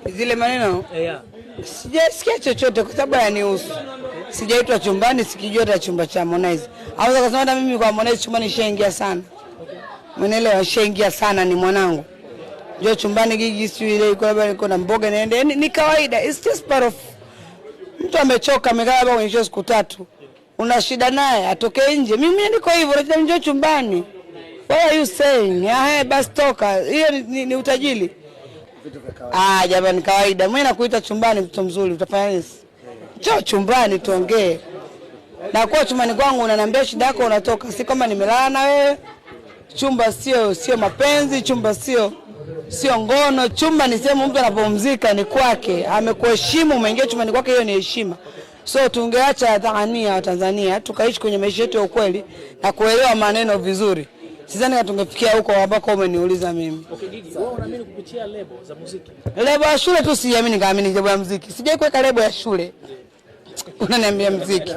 Zile maneno? Sijasikia chochote kwa sababu yanihusu. Sijaitwa chumbani, sikijua hata chumba cha Harmonize. Haweza kusema hata mimi kwa Harmonize chumbani nishaingia sana. Mwenelewa nishaingia sana ni mwanangu. Njoo chumbani Gigi siku ile iko na mboga naende ni kawaida. It's just part of mtu amechoka amekaa hapa kwenye show siku 3. Una shida naye atoke nje. Mimi niko hivyo nataka njoo chumbani. What are you saying? Basi toka. Hiyo ni utajiri. Jamani kawaida. Mimi nakuita chumbani mtu mzuri utafanya nini? Njoo chumbani tuongee. Na kwa chumbani kwangu unaniambia shida yako unatoka. Si kama nimelala na wewe. Chumba sio mapenzi, chumba sio ngono. Chumba ni sehemu mtu anapumzika ni kwake. Amekuheshimu umeingia chumbani kwake, hiyo ni heshima. So tungeacha dhania wa Tanzania tukaishi kwenye maisha yetu ya ukweli na kuelewa maneno vizuri. Sidhani tungefikia huko ambako umeniuliza mimi. Okay Gigi, wewe unaamini kupitia lebo za muziki? Lebo ya shule tu siamini, kaamini lebo ya muziki. Sijai kuweka lebo ya shule. Unaniambia muziki.